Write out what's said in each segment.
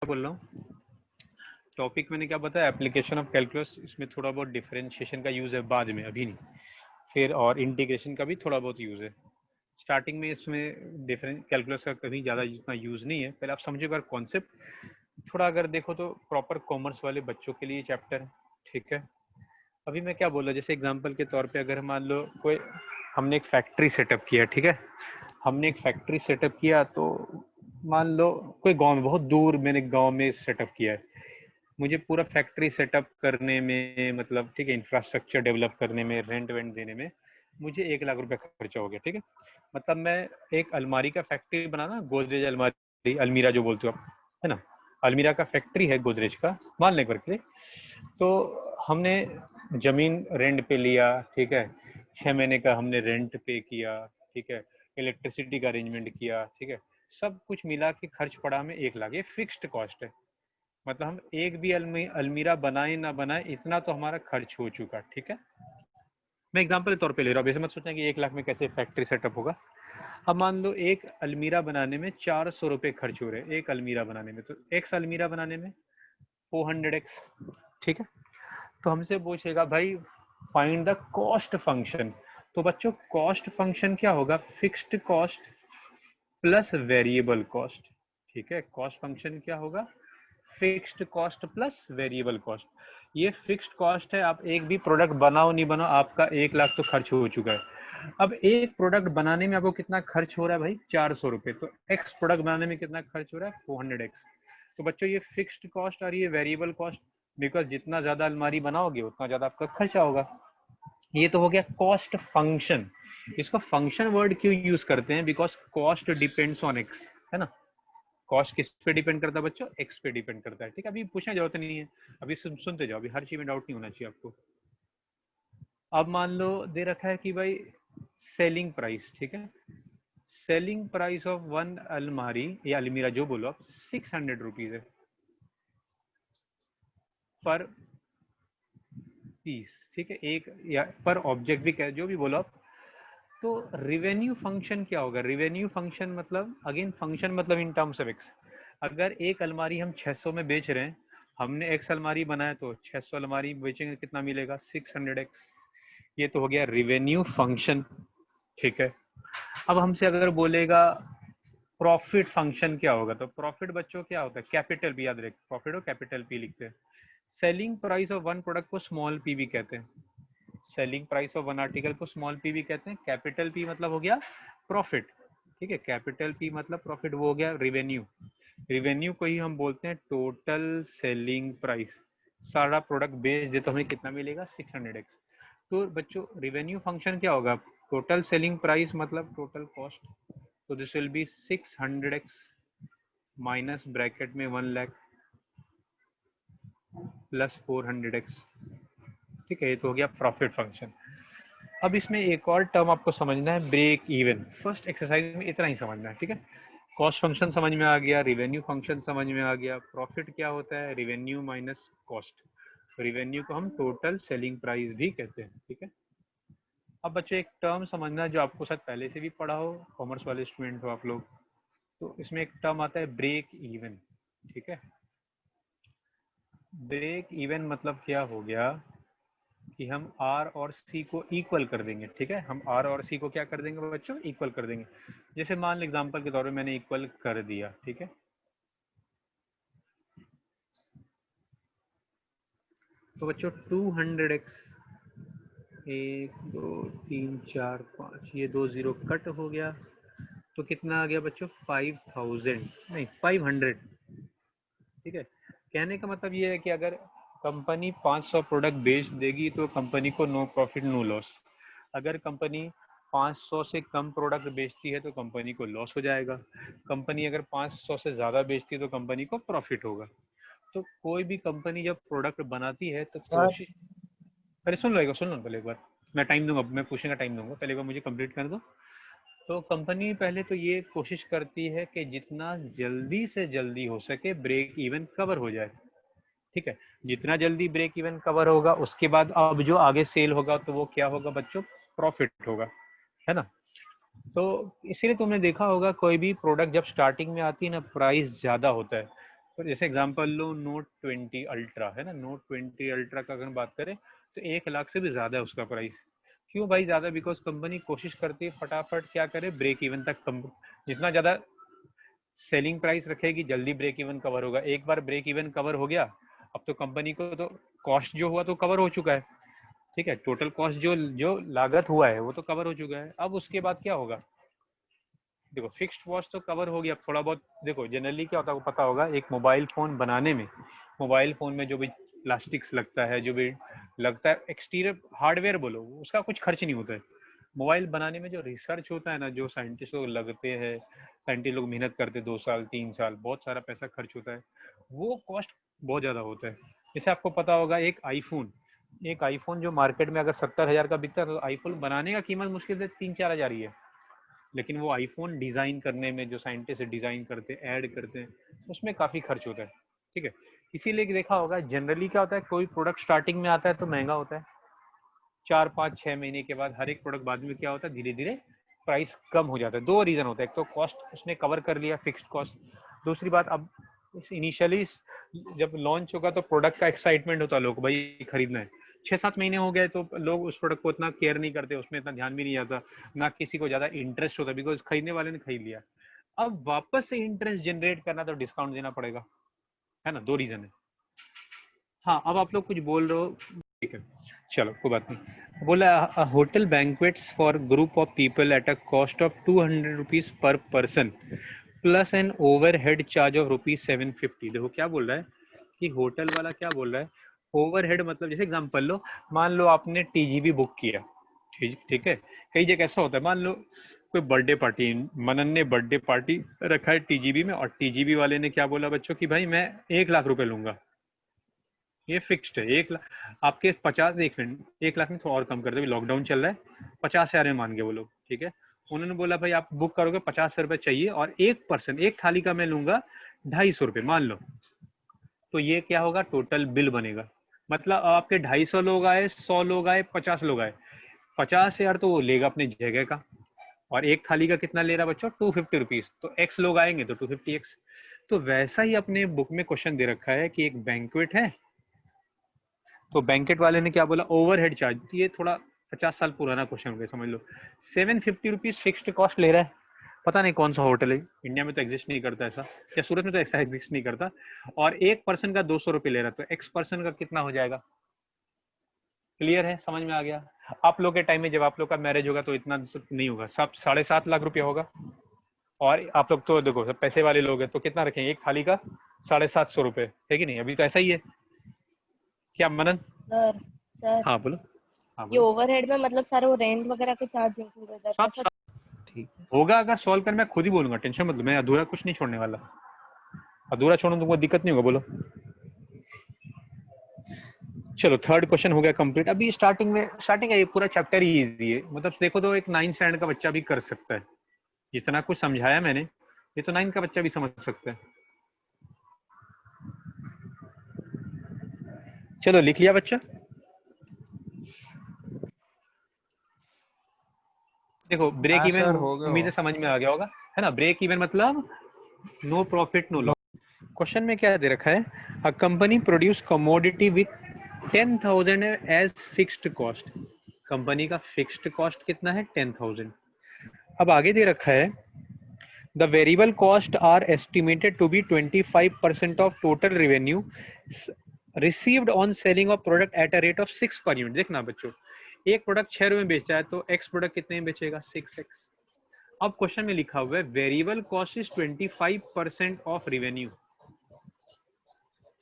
बोल रहा हूँ, टॉपिक मैंने क्या बताया, एप्लीकेशन ऑफ कैलकुलस। इसमें थोड़ा बहुत डिफरेंशिएशन का यूज है बाद में, अभी नहीं। फिर और इंटीग्रेशन का भी थोड़ा बहुत यूज है। स्टार्टिंग में इसमें डिफरेंट कैलकुलस का कभी ज़्यादा इतना यूज नहीं है। पहले आप समझो एक बार कॉन्सेप्ट, थोड़ा अगर देखो तो प्रॉपर कॉमर्स वाले बच्चों के लिए चैप्टर है, ठीक है। अभी मैं क्या बोल रहा, जैसे एग्जांपल के तौर पे अगर मान लो कोई, हमने एक फैक्ट्री सेटअप किया, ठीक है। हमने एक फैक्ट्री सेटअप किया तो मान लो कोई गांव में, बहुत दूर मैंने गांव में सेटअप किया है। मुझे पूरा फैक्ट्री सेटअप करने में, मतलब ठीक है, इंफ्रास्ट्रक्चर डेवलप करने में, रेंट वेंट देने में मुझे 1 लाख रुपए खर्चा हो गया, ठीक है। मतलब मैं एक अलमारी का फैक्ट्री बनाना, गोदरेज अलमारी, अलमीरा जो बोलते हो आप, है ना। अलमीरा का फैक्ट्री है गोदरेज का, मान लें एक बार। तो हमने जमीन रेंट पे लिया, ठीक है। 6 महीने का हमने रेंट पे किया, ठीक है। इलेक्ट्रिसिटी का अरेंजमेंट किया, ठीक है। सब कुछ मिला के खर्च पड़ा हमें 1 लाख। ये फिक्स्ड कॉस्ट है। मतलब हम एक भी अलमीरा बनाए ना बनाए, इतना तो हमारा खर्च हो चुका, ठीक है। मैं एग्जांपल के तौर पे ले रहा हूँ, ऐसे मत सोचना कि 1 लाख में कैसे फैक्ट्री सेटअप होगा। अब मान लो एक अलमीरा बनाने में 400 रुपये खर्च हो रहे हैं, एक अलमीरा बनाने में। तो एक्स अलमीरा बनाने में 400x, ठीक है। तो हमसे पूछेगा भाई फाइंड द कॉस्ट फंक्शन। तो बच्चों कॉस्ट फंक्शन क्या होगा, fixed cost plus variable cost, ठीक है। कॉस्ट फंक्शन क्या होगा, fixed cost plus variable cost. ये फिक्स्ड कॉस्ट है, आप एक भी प्रोडक्ट बनाओ नहीं बनाओ, आपका 1 लाख तो खर्च हो चुका है। अब एक प्रोडक्ट बनाने में आपको कितना खर्च हो रहा है भाई, 400 रुपये। तो एक्स प्रोडक्ट बनाने में कितना खर्च हो रहा है, 400x। तो बच्चों ये फिक्स्ड कॉस्ट और ये वेरिएबल कॉस्ट, बिकॉज जितना ज्यादा अलमारी बनाओगे उतना ज्यादा आपका खर्चा होगा। ये तो हो गया कॉस्ट फंक्शन। इसको फंक्शन वर्ड क्यों यूज करते हैं, because cost depends on x, है ना। कॉस्ट किस पे डिपेंड करता है बच्चों, एक्स पे डिपेंड करता है, ठीक है। अभी पूछने की जरूरत नहीं है, अभी सुनते जाओ, अभी हर चीज में डाउट नहीं होना चाहिए आपको। अब मान लो दे रखा है कि भाई सेलिंग प्राइस, ठीक है। सेलिंग प्राइस ऑफ वन अलमारी या अलमीरा जो बोलो आप, 600 रुपीज है पर पीस, ठीक है। एक या पर ऑब्जेक्ट भी कह, जो भी बोलो आप। तो रिवेन्यू फंक्शन क्या होगा, रिवेन्यू फंक्शन मतलब अगेन फंक्शन मतलब इन टर्म्स ऑफ एक्स। अगर एक अलमारी हम 600 में बेच रहे हैं, हमने एक्स अलमारी बनाया, तो 600 अलमारी बेचेंगे कितना मिलेगा, 600x। ये तो हो गया रिवेन्यू फंक्शन, ठीक है। अब हमसे अगर बोलेगा प्रॉफिट फंक्शन क्या होगा, तो प्रॉफिट बच्चों क्या होता है, कैपिटल पी, याद रख प्रॉफिट हो कैपिटल पी लिखते हैं। Selling price of one product को स्मॉल पी भी कहते हैं। Selling price of one article को स्मॉल पी भी कहते हैं। कैपिटल पी मतलब हो गया प्रॉफिट, ठीक है। कैपिटल पी मतलब प्रॉफिट, वो हो गया रिवेन्यू। रिवेन्यू को ही हम बोलते हैं टोटल सेलिंग प्राइस। सारा प्रोडक्ट बेच दे तो हमें कितना मिलेगा, 600x। तो बच्चों रिवेन्यू फंक्शन क्या होगा, टोटल सेलिंग प्राइस मतलब टोटल कॉस्ट। तो this will be 600x minus bracket में 1 लाख प्लस 400x, ठीक है। ये तो हो गया प्रॉफिट फंक्शन। अब इसमें एक और टर्म आपको समझना है, ब्रेक इवन। फर्स्ट एक्सरसाइज में इतना ही समझना है, ठीक है। कॉस्ट फंक्शन समझ में आ गया, रिवेन्यू फंक्शन समझ में आ गया, प्रॉफिट क्या होता है, रिवेन्यू माइनस कॉस्ट। रिवेन्यू को हम टोटल सेलिंग प्राइस भी कहते हैं, ठीक है। अब बच्चों एक टर्म समझना जो आपको शायद पहले से भी पढ़ा हो, कॉमर्स वाले स्टूडेंट हो आप लोग। तो इसमें एक टर्म आता है ब्रेक इवन, ठीक है। ब्रेक इवन मतलब क्या हो गया कि हम आर और सी को इक्वल कर देंगे, ठीक है। हम आर और सी को क्या कर देंगे बच्चों, इक्वल कर देंगे। जैसे मान लो एग्जांपल के तौर पे मैंने इक्वल कर दिया, ठीक है। तो बच्चों 200x, 1 2 3 4 5, ये 2 0 कट हो गया। तो कितना आ गया बच्चों, 5000, नहीं 500, ठीक है। कहने का मतलब ये है कि अगर कंपनी 500 प्रोडक्ट बेच देगी तो कंपनी को नो प्रॉफिट नो लॉस। अगर कंपनी 500 से कम प्रोडक्ट बेचती है तो कंपनी को लॉस हो जाएगा। कंपनी अगर 500 से ज़्यादा बेचती है तो कंपनी को प्रॉफिट होगा। तो कोई भी कंपनी जब प्रोडक्ट बनाती है तो सर कोशिश, पहले सुन लो पहले एक बार। मैं टाइम दूंगा, मैं पूछने का टाइम दूंगा, पहले एक बार मुझे कंप्लीट कर दो। तो कंपनी पहले तो ये कोशिश करती है कि जितना जल्दी से जल्दी हो सके ब्रेक इवन कवर हो जाए, ठीक है। जितना जल्दी ब्रेक इवन कवर होगा उसके बाद अब जो आगे सेल होगा तो वो क्या होगा बच्चों, प्रॉफिट होगा, है ना। तो इसीलिए तुमने देखा होगा कोई भी प्रोडक्ट जब स्टार्टिंग में आती है ना, प्राइस ज्यादा होता है। तो जैसे एग्जांपल लो, नोट 20 अल्ट्रा है ना, नोट 20 अल्ट्रा का अगर बात करें तो 1 लाख से भी ज्यादा है उसका प्राइस। क्यों भाई ज्यादा? बिकॉज कंपनी कोशिश करती है फटाफट क्या करे, ब्रेक इवन तक कम, जितना ज्यादा सेलिंग प्राइस रखेगी जल्दी ब्रेक इवन कवर होगा। एक बार ब्रेक इवन कवर हो गया, अब तो कंपनी को तो कॉस्ट जो हुआ तो कवर हो चुका है, ठीक है, टोटल कॉस्ट जो जो लागत हुआ है वो तो कवर हो चुका है। अब उसके बाद क्या होगा? देखो फिक्स्ड कॉस्ट तो कवर हो गया, अब थोड़ा बहुत देखो जनरली क्या होता है पता होगा, एक मोबाइल फोन बनाने में, मोबाइल फोन में जो भी प्लास्टिक्स लगता है, जो भी लगता है एक्सटीरियर हार्डवेयर बोलो, उसका कुछ खर्च नहीं होता है। मोबाइल बनाने में जो रिसर्च होता है ना, जो साइंटिस्ट लोग लगते हैं, साइंटिस्ट लोग मेहनत करते हैं 2 साल 3 साल, बहुत सारा पैसा खर्च होता है, वो कॉस्ट बहुत ज्यादा होता है। जैसे आपको पता होगा एक आईफोन जो मार्केट में अगर 70,000 का बिकता है, तो आईफोन बनाने का कीमत मुश्किल से 3-4 हजार ही है। लेकिन वो आईफोन डिजाइन करने में जो साइंटिस्ट डिजाइन करते हैं, ऐड करते हैं, उसमें काफी खर्च होता है, ठीक है। इसीलिए देखा होगा जनरली क्या होता है, कोई प्रोडक्ट स्टार्टिंग में आता है तो महंगा होता है, 4-5-6 महीने के बाद हर एक प्रोडक्ट बाद में क्या होता है, धीरे धीरे प्राइस कम हो जाता है। दो रीजन होता है, एक तो कॉस्ट उसने कवर कर लिया, फिक्स्ड कॉस्ट। दूसरी बात, अब इनिशियली जब लॉन्च होगा तो प्रोडक्ट का एक्साइटमेंट होता है, लोग भाई खरीदना है। 6-7 महीने हो गए तो लोग उस प्रोडक्ट को इतना केयर नहीं करते, उसमें इतना ध्यान भी नहीं आता, ना किसी को ज्यादा इंटरेस्ट होता, बिकॉज खरीदने वाले ने खरीद लिया। अब वापस से इंटरेस्ट जनरेट करना तो डिस्काउंट देना पड़ेगा, है ना, दो रीजन है। हाँ, अब आप लोग कुछ बोल रहे हो, ठीक है, चलो कोई बात नहीं। बोला hotel banquets for group of people at a cost of 200 rupees per person plus an overhead charge of ₹750। देखो क्या बोल रहा है कि होटल वाला क्या बोल रहा है, ओवरहेड मतलब जैसे एग्जांपल लो, मान लो आपने टीजीबी बुक किया, ठीक ठीक है। कई जगह ऐसा होता है, मान लो कोई बर्थडे पार्टी, मनन ने बर्थडे पार्टी रखा है टीजीबी में, और टीजीबी वाले ने क्या बोला बच्चों की भाई मैं 1 लाख रुपए लूंगा, ये फिक्स्ड है 1 लाख। आपके 50, 1 लाख में थोड़ा और कम कर दे, लॉकडाउन चल रहा है, 50,000 में मान गए वो लोग, ठीक है। उन्होंने बोला भाई आप बुक करोगे 50 रुपए चाहिए, और एक पर्सन एक थाली का मैं लूंगा 250 रुपए मान लो, तो ये क्या होगा, टोटल बिल बनेगा। मतलब आपके 250 लोग आए, 100 लोग आए, 50 लोग आए, 50,000 तो वो लेगा अपने जगह का, और एक थाली का कितना ले रहा बच्चों, 250 रुपीज, तो एक्स लोग आएंगे तो 250x। तो वैसा ही अपने बुक में क्वेश्चन दे रखा है कि एक बैंक्वेट है, तो बैंकेट वाले ने क्या बोला, ओवरहेड चार्ज, ये थोड़ा 50 साल पुराना क्वेश्चन हो गया समझ लो। 750 रुपीज फिक्स्ड कॉस्ट ले रहा है, पता नहीं कौन सा होटल है, इंडिया में तो एग्जिस्ट नहीं करता ऐसा, या सूरत में तो ऐसा एग्जिस्ट नहीं करता। और एक पर्सन का 200 रुपये ले रहा है, तो एक्स पर्सन का कितना हो जाएगा? क्लियर है, समझ में आ गया? आप लोग के टाइम में जब आप लोग का मैरिज होगा तो इतना नहीं होगा, सब 7.5 लाख रुपया होगा। और आप लोग तो देखो सब पैसे वाले लोग हैं, तो कितना रखेंगे एक थाली का, 750 रुपये है कि नहीं? अभी तो ऐसा ही है क्या मनन? सर सर हाँ बोलो। हाँ ये बोलो। ओवरहेड में मतलब सारे वो रेंट वगैरह के चार्ज इंक्लूड हो जाते हैं सब सर? ठीक है होगा, अगर सॉल्व कर मैं खुद ही बोलूंगा, टेंशन मतलब, मैं अधूरा कुछ नहीं छोड़ने वाला, अधूरा छोड़ने तुमको दिक्कत नहीं होगा, बोलो। चलो थर्ड क्वेश्चन हो गया कंप्लीट। अभी स्टार्टिंग है, ये पूरा चैप्टर ही इजी है, मतलब देखो तो एक 9th स्टैंडर्ड का बच्चा भी कर सकता है, जितना कुछ समझाया मैंने, ये तो 9th का बच्चा भी समझ सकता है। चलो लिख लिया बच्चा? देखो ब्रेक हाँ इवन सर हो गया उम्मीद है समझ में आ गया होगा, है ना। ब्रेक इवन मतलब no profit no loss. Question में क्या दे रखा है, a company produce commodity with 10,000 as fixed cost. Company का फिक्स्ड कॉस्ट कितना है, 10,000। अब आगे दे रखा है the variable cost are estimated to be 25% of total revenue received on selling of product at a rate of 6 per unit. देखना बच्चों, एक प्रोडक्ट 6 रुपए में बेचा है तो एक्स प्रोडक्ट कितने में बेचेगा, 6x। अब क्वेश्चन में लिखा हुआ है variable cost is 25% of revenue,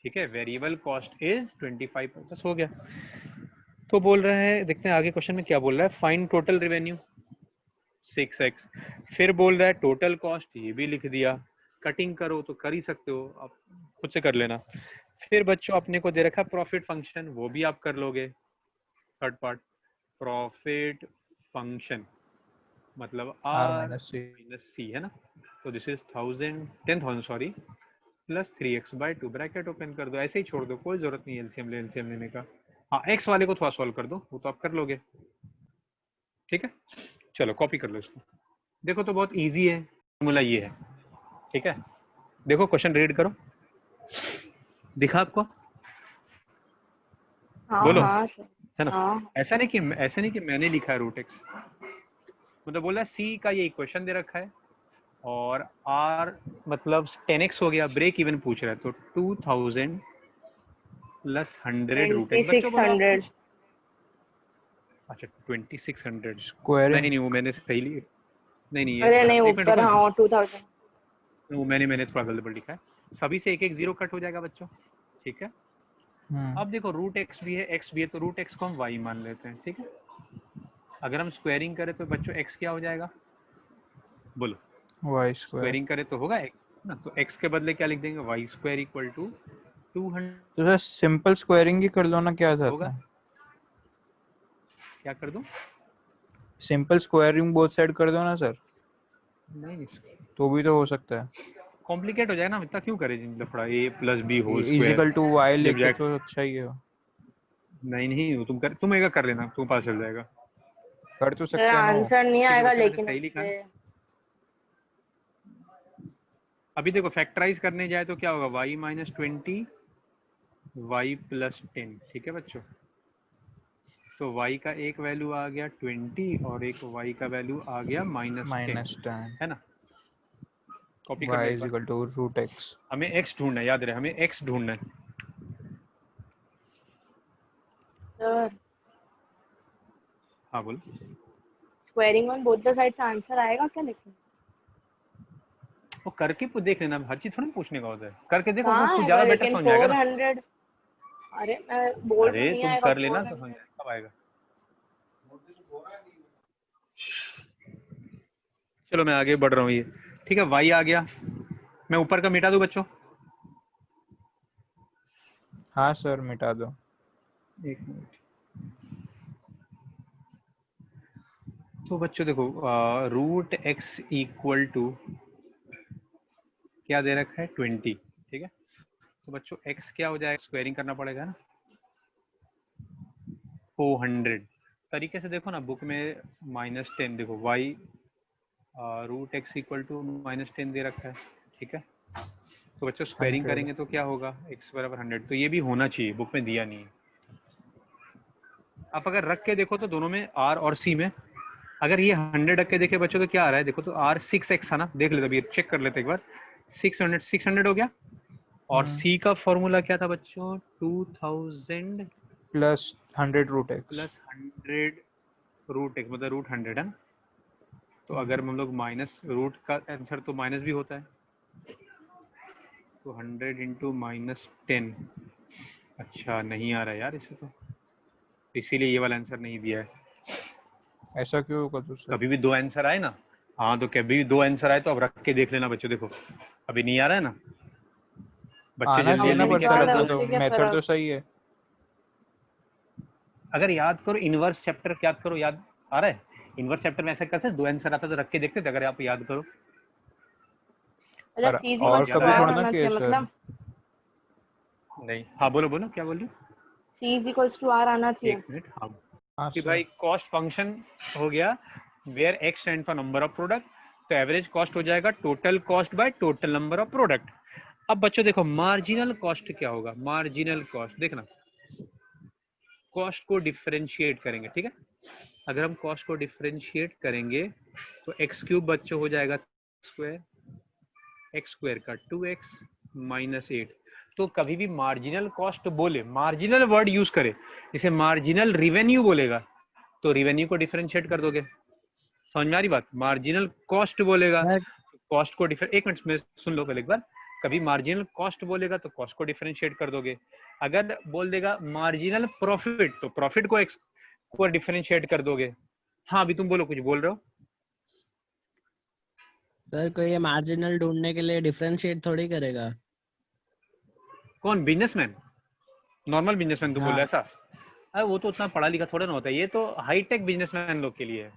ठीक है, वेरिएबल कॉस्ट इज 25, बस हो गया। तो बोल रहा है, देखते हैं आगे क्वेश्चन में क्या बोल रहा है, फाइंड टोटल रेवेन्यू 6x। फिर बोल रहा है टोटल कॉस्ट, ये भी लिख दिया, कटिंग करो तो कर ही सकते हो, आप खुद से कर लेना। फिर बच्चों अपने को दे रखा प्रॉफिट फंक्शन, वो भी आप कर लोगे। थर्ड पार्ट प्रॉफिट फंक्शन मतलब R R minus C minus C, है ना। तो this is 10,000 sorry plus 3x/2 bracket open कर दो, ऐसे ही छोड़ दो, कोई जरूरत नहीं एलसीएम लेने का। हाँ एक्स वाले को थोड़ा सॉल्व कर दो, वो तो आप कर लोगे, ठीक है। चलो कॉपी कर लो इसको, देखो तो बहुत इजी है, फॉर्मूला ये है, ठीक है। देखो क्वेश्चन रीड करो। दिखा आपको? हाँ बोलो। हाँ सर। है ना? हाँ ऐसा नहीं कि मैंने लिखा है रूट एक्स, मतलब बोला सी का ये इक्वेशन दे रखा है और आर मतलब 10x हो गया, ब्रेक इवन पूछ रहा है, तो 2000 प्लस 100 रूट एक्स। बच्चों बोलो आप 2600। कुछ। अच्छा 2600। स्क्वायरिंग। नहीं वो मैंने सही लिया। नहीं ये अरे नहीं, एक मिनट ऊपर रुको ना, हाँ 2000। वो मैंने थोड़ा गलत लिखा है। सभी से एक एक जीरो कट हो जाएगा बच्चों, ठीक है। अब देखो रूट एक्स भी है, एक्स भी है, तो रूट एक्स को हम वाई मान लेते हैं, ठीक है। अगर हम स्क्वायरिंग करें तो बच्चों एक्स क्या हो जाएगा, बोलो। Y square. स्क्वायरिंग करें तो होगा एक्स ना, तो एक्स के बदले क्या लिख देंगे, वाई स्क्वायर इक्वल टू 200 तो सर सिंपल स्क्वायरिंग ही कर लो ना, क्या जाता होगा। है? क्या कर दूं? सिंपल स्क्वायरिंग बोथ साइड कर दो ना सर, नहीं तो भी तो हो सकता है। कॉम्प्लिकेट हो जाएगा ना, इतना क्यों करें लफड़ा, A plus B whole is equal square to Y जब लेके जाए। तो अच्छा ही है। नहीं तुम एक कर लेना, तुम पास चल जाएगा। कर तो सर सकते हैं ना वो। आंसर नहीं ठीक है आएगा बच्चों, मैंने लेकिन सही लिखा उससे। ना। अभी देखो फैक्टराइज करने जाए तो क्या होगा, y माइनस 20 y प्लस 10, ठीक है बच्चों। तो y का एक वैल्यू आ गया 20 और एक y का वैल्यू आ गया -10, -10 है ना। कॉपी कर लो वाई एक is bar. Equal to root x. हमें x ढूंढना है, याद रहे हमें x ढूंढना है। सर हाँ बोल। Squaring on both the sides answer आएगा क्या लेकिन? वो करके देख लेना, हर चीज थोड़ा पूछने का होता है, करके देखो वो कहाँ कुछ आएगा ज्यादा बेटर लेकिन समझ में आएगा ना। 400। अरे मैं बोल रही हूँ अरे नहीं तुम आएगा कर लेना तो 400। कब आएगा। चलो मैं आगे बढ़ रहा हूँ, ये ठीक है। y आ गया, मैं ऊपर का मिटा दूं बच्चों। हाँ सर मिटा दो। एक मिनट। तो बच्चों देखो रूट एक्स इक्वल टू क्या दे रखा है 20, ठीक है। तो बच्चों x क्या हो जाएगा, स्क्वायरिंग करना पड़ेगा ना, 400 तरीके से देखो ना बुक में -10 देखो y root x equal to -10 दे रखा है, ठीक है। तो बच्चों स्क्वायरिंग 100। करेंगे तो क्या होगा, x बराबर 100, तो ये भी होना चाहिए, बुक में दिया नहीं है। आप अगर रख के देखो तो दोनों में r और c में, अगर ये 100 रख के देखे बच्चों तो क्या आ रहा है, देखो तो r 6x था ना, देख लेते अभी चेक कर लेते एक बार। 600 हो गया, और c का फॉर्मूला क्या था बच्चों, 2000 plus 100 root x. Plus 100 root x, मतलब रूट 100 है ना। तो अगर हम लोग माइनस रूट का आंसर तो माइनस भी होता है, तो 100 इंटू -10। अच्छा नहीं आ रहा है यार इसे, तो इसीलिए ये वाला आंसर नहीं दिया है। ऐसा क्यों होगा तो सर? कभी भी दो आंसर आए ना, हाँ तो कभी भी दो आंसर आए तो अब रख के देख लेना बच्चों, देखो अभी नहीं आ रहा है ना, बच्चे आना जल्दी चाहिए जल्दी ना अभी भी पर तो क्या आ सर, रहा करते है, अपना हो। तो उससे क्या मेथड तो फर्क। सही है। अगर याद करो इनवर्स चैप्टर, याद आ रहा है, इनवर्स चैप्टर में ऐसा करते दो आंसर आता तो रख के देखते थे, अगर आप याद करो। अच्छा पर सी इज और इक्वल्स याद टू कभी आया आर थोड़ा ना? ना आना किए चाहिए सर। मतलब। नहीं हाँ बोलो बोलो, क्या बोल रहे सी इज इक्वल्स टू आर आना हो, चाहिए। एक मिनट। हाँ हाँ कि सर। भाई कॉस्ट फंक्शन हो गया, where x stand for number of product, तो एवरेज कॉस्ट हो जाएगा total cost by total number of product. अब बच्चों देखो मार्जिनल कॉस्ट क्या होगा, मार्जिनल कॉस्ट देखना, कॉस्ट को डिफरेंशिएट करेंगे, ठीक है। अगर हम कॉस्ट को डिफरेंशिएट करेंगे तो एक्स क्यूब बच्चों हो जाएगा स्क्वायर, एक्स स्क्वायर का 2x -8। तो कभी भी मार्जिनल कॉस्ट बोले, मार्जिनल वर्ड यूज करे, जैसे मार्जिनल रिवेन्यू बोलेगा तो रिवेन्यू को डिफरेंशिएट कर दोगे, समझ में आ रही बात। मार्जिनल कॉस्ट बोलेगा सर कॉस्ट को एक मिनट में सुन लो पहले एक बार। कभी मार्जिनल कॉस्ट बोलेगा तो कॉस्ट को डिफरेंशिएट कर दोगे, अगर बोल देगा मार्जिनल प्रॉफिट तो प्रॉफिट को एक्स को डिफरेंशिएट कर दोगे। हाँ अभी तुम बोलो, कुछ बोल रहे हो। सर कोई ये मार्जिनल ढूंढने के लिए डिफरेंशिएट थोड़ी करेगा। कौन, बिजनेसमैन, नॉर्मल बिजनेसमैन तुम बोल रहे हाँ हो ऐसा? अरे वो तो उतना पढ़ा लिखा थोड़ा ना होता है, ये तो हाईटेक बिजनेसमैन लोग के लिए है,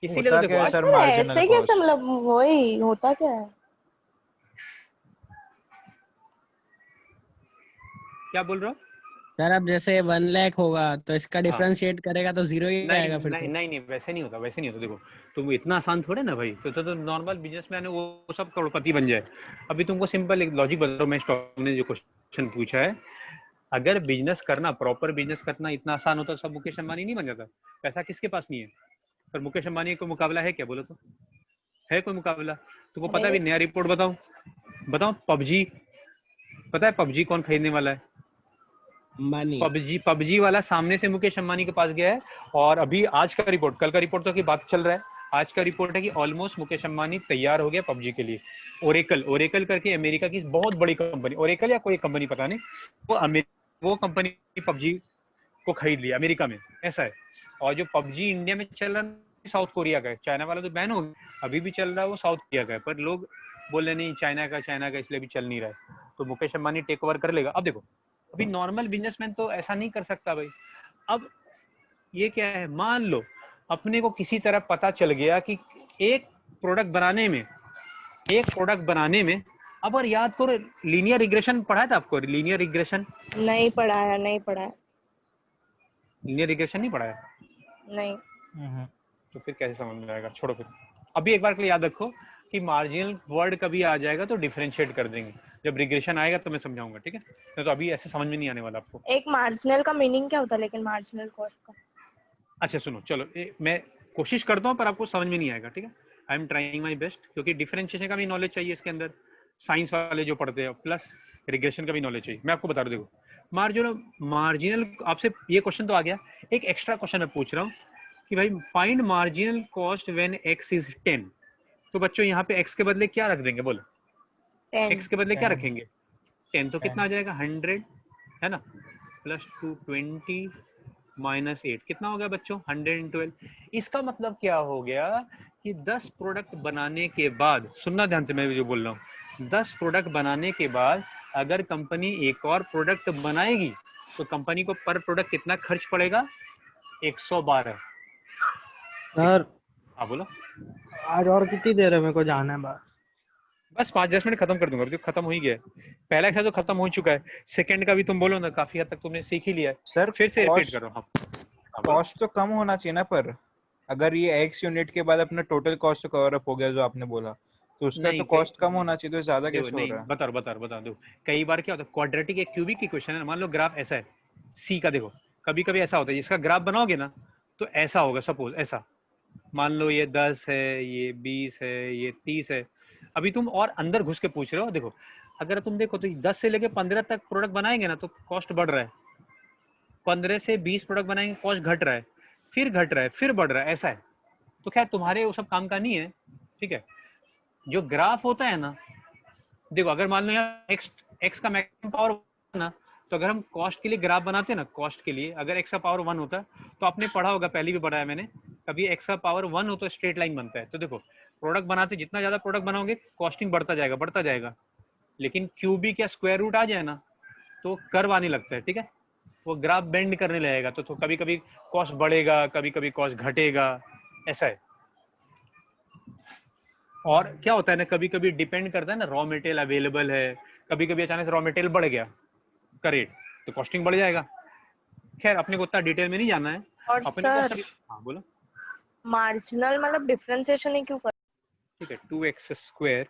इसीलिए तो होता देखो क्या है आज। सर अरे मार्जिनल ऐसे कैसे कॉस्ट? मतलब, वही होता क्या है? क्या बोल रहे हो? सर अब जैसे 1 लाख होगा तो इसका हाँ। डिफरेंशिएट करेगा तो 0 ही नहीं आएगा फिर नहीं तो। नहीं नहीं वैसे नहीं होता, वैसे नहीं होता। देखो तुम इतना आसान थोड़े ना भाई, तो नॉर्मल बिजनेसमैन है वो सब करोड़पति बन जाए। अभी तुमको सिंपल एक लॉजिक बता रहा हूं, मैं स्टॉक ने जो क्वेश्चन पूछा है, अगर बिजनेस करना, प्रॉपर बिजनेस करना इतना आसान होता तो सब मुकेश अंबानी नहीं बन जाता। पैसा किसके पास नहीं है, पर मुकेश अंबानी को मुकाबला है क्या, बोलो तो है कोई मुकाबला? तुमको पता है अरे अभी नया रिपोर्ट बताओ, बताओ पबजी, पता है पबजी कौन खरीदने वाला है? अंबानी। पबजी वाला सामने से मुकेश अंबानी के पास गया है। और अभी आज का रिपोर्ट, कल का रिपोर्ट तो की बात चल रहा है, आज का रिपोर्ट है कि ऑलमोस्ट मुकेश अंबानी तैयार हो गया पबजी के लिए। ओरेकल, ओरेकल करके अमेरिका की बहुत बड़ी कंपनी, ओरेकल या कोई कंपनी पता नहीं, वो कंपनी पबजी को खरीद लिया अमेरिका में, ऐसा है। और जो पबजी इंडिया में चल रहा है साउथ कोरिया का है, चाइना वाला तो बैन हो गया, अभी भी चल रहा है वो साउथ कोरिया का है, पर लोग बोल रहे नहीं चाइना का इसलिए भी चल नहीं रहा है। तो मुकेश अंबानी टेक ओवर कर लेगा। अब देखो अभी नॉर्मल बिजनेसमैन तो ऐसा नहीं कर सकता भाई। अब ये क्या है, मान लो अपने को किसी तरह पता चल गया कि एक प्रोडक्ट बनाने में, अब और याद करो, लीनियर रिग्रेशन पढ़ा था आपको? लीनियर रिग्रेशन, नहीं पढ़ाया, नहीं पढ़ाया, लीनियर रिग्रेशन नहीं पढ़ाया? नहीं। तो फिर कैसे समझ में आएगा, छोड़ो फिर। अभी एक बार के लिए याद रखो कि मार्जिनल वर्ड कभी आ जाएगा तो डिफरेंशिएट कर देंगे, जब रिग्रेशन आएगा तो मैं समझाऊंगा, ठीक है? तो अभी ऐसे समझ में नहीं आने वाला आपको। एक मार्जिनल का मीनिंग क्या होता है लेकिन मार्जिनल कॉस्ट का? अच्छा सुनो, चलो मैं कोशिश करता हूँ पर आपको समझ में नहीं आएगा, ठीक है? I am trying my best, क्योंकि डिफरेंशिएशन का भी नॉलेज चाहिए इसके अंदर, साइंस वाले जो पढ़ते हैं, प्लस रिग्रेशन का भी नॉलेज चाहिए। मैं आपको बता रहा हूँ, देखो मार्जिनल आपसे ये क्वेश्चन तो आ गया, एक एक्स्ट्रा क्वेश्चन मैं पूछ रहा हूँ कि भाई find marginal cost when x is 10। तो बच्चों यहाँ पे x के बदले क्या रख देंगे, बोलो? 10। x के बदले क्या 10 रखेंगे? 10। तो कितना आ जाएगा, 100 है ना, प्लस 220 माइनस 8, कितना हो गया बच्चों, 112। इसका मतलब क्या हो गया कि 10 प्रोडक्ट बनाने के बाद, सुनना ध्यान से मैं जो बोल रहा हूँ, 10 प्रोडक्ट बनाने के बाद अगर कंपनी एक और प्रोडक्ट बनाएगी तो कंपनी को पर प्रोडक्ट कितना खर्च पड़ेगा, 112। सर हाँ बोलो। आज और कितनी देर है, मेरे को जाना है बस। बस 5-10 मिनट खत्म कर दूंगा, जो खत्म हो ही गया है। पहला एक्सरसाइज तो खत्म हो चुका है, सेकंड का भी तुम बोलो ना, काफी हद तक तुमने सीख ही लिया है, सर फिर से रिपीट कॉस्ट कर रहा हूँ। हाँ बोलो। कॉस्ट तो कम होना चाहिए ना, पर अगर ये x यूनिट के बाद अपना टोटल कॉस्ट तो कवर अप हो गया जो आपने बोला, तो उसका नहीं तो कॉस्ट कम होना चाहिए, तो ज्यादा देखो कैसे हो नहीं, रहा है? बता दो। कई बार क्या होता है, क्वाड्रेटिक एक क्यूबिक इक्वेशन है, मान लो ग्राफ ऐसा है सी का, देखो कभी कभी ऐसा होता है, इसका ग्राफ बनाओगे ना तो ऐसा होगा, सपोज ऐसा, मान लो ये 10 है, ये 20 है, ये 30 है। अभी तुम और अंदर घुस के पूछ रहे हो, देखो अगर तुम देखो तो 10 से लेके 15 तक प्रोडक्ट बनाएंगे ना तो कॉस्ट बढ़ रहा है, 15 से 20 प्रोडक्ट बनाएंगे कॉस्ट घट रहा है, फिर घट रहा है, फिर बढ़ रहा है, ऐसा है। तो खैर तुम्हारे वो सब काम का नहीं है, ठीक है? जो ग्राफ होता है ना, देखो अगर मान लो यहाँ x का मैक्सिमम पावर ना, तो अगर हम कॉस्ट के लिए ग्राफ बनाते हैं ना, कॉस्ट के लिए अगर x का पावर 1 होता, तो आपने पढ़ा होगा, पहले भी पढ़ा है मैंने, कभी x का पावर 1 हो तो स्ट्रेट लाइन बनता है। तो देखो प्रोडक्ट बनाते, जितना ज्यादा प्रोडक्ट बनाओगे कॉस्टिंग बढ़ता जाएगा, लेकिन क्यूबिक या स्क्वायर रूट आ जाए ना तो कर्व आने लगता है, ठीक है? वो ग्राफ बेंड करने लगेगा, तो कभी कभी कॉस्ट बढ़ेगा, कभी कभी कॉस्ट घटेगा, ऐसा है। और क्या होता है ना, कभी कभी डिपेंड करता है ना, रॉ मटेरियल अवेलेबल है, कभी कभी अचानक से रॉ मटेरियल बढ़ गया का रेट, तो कॉस्टिंग बढ़ जाएगा। खैर अपने को उतना डिटेल में नहीं जाना है, और अपने को सर हाँ बोलो। मार्जिनल मतलब डिफरेंशिएशन ही क्यों कर? ठीक है, 2x square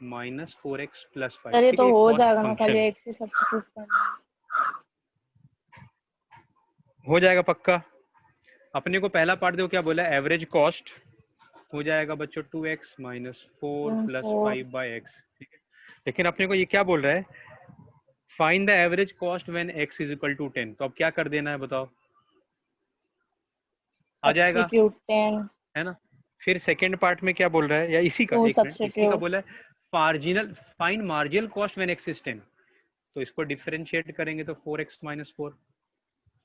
minus 4x plus 5, sir ये ठीक तो है, हो कॉस्ट जाएगा ना, फंक्शन खाली एक से सब्स्टिट्यूट करना हो जाएगा पक्का। अपने को पहला पार्ट देखो क्या बोला, एवरेज कॉस्ट हो जाएगा बच्चों 2x माइनस 4 है। प्लस 4 5 बाई x, ठीक है? लेकिन अपने को ये क्या बोल रहा है, find the average cost when x is equal to 10। तो अब क्या कर देना है बताओ, आ जाएगा, सब्स्टिट्यूट 10 है ना? फिर सेकंड पार्ट में क्या बोल रहा है, या इसी का, 2 एक मिनट, इसी का सब्स्टिट्यूट बोला है marginal, find marginal cost when x is 10। तो इसको डिफरेंशिएट करेंगे तो 4x minus 4,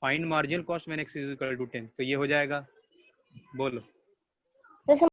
find marginal cost when x is equal to 10, तो ये हो जाएगा, बोलो।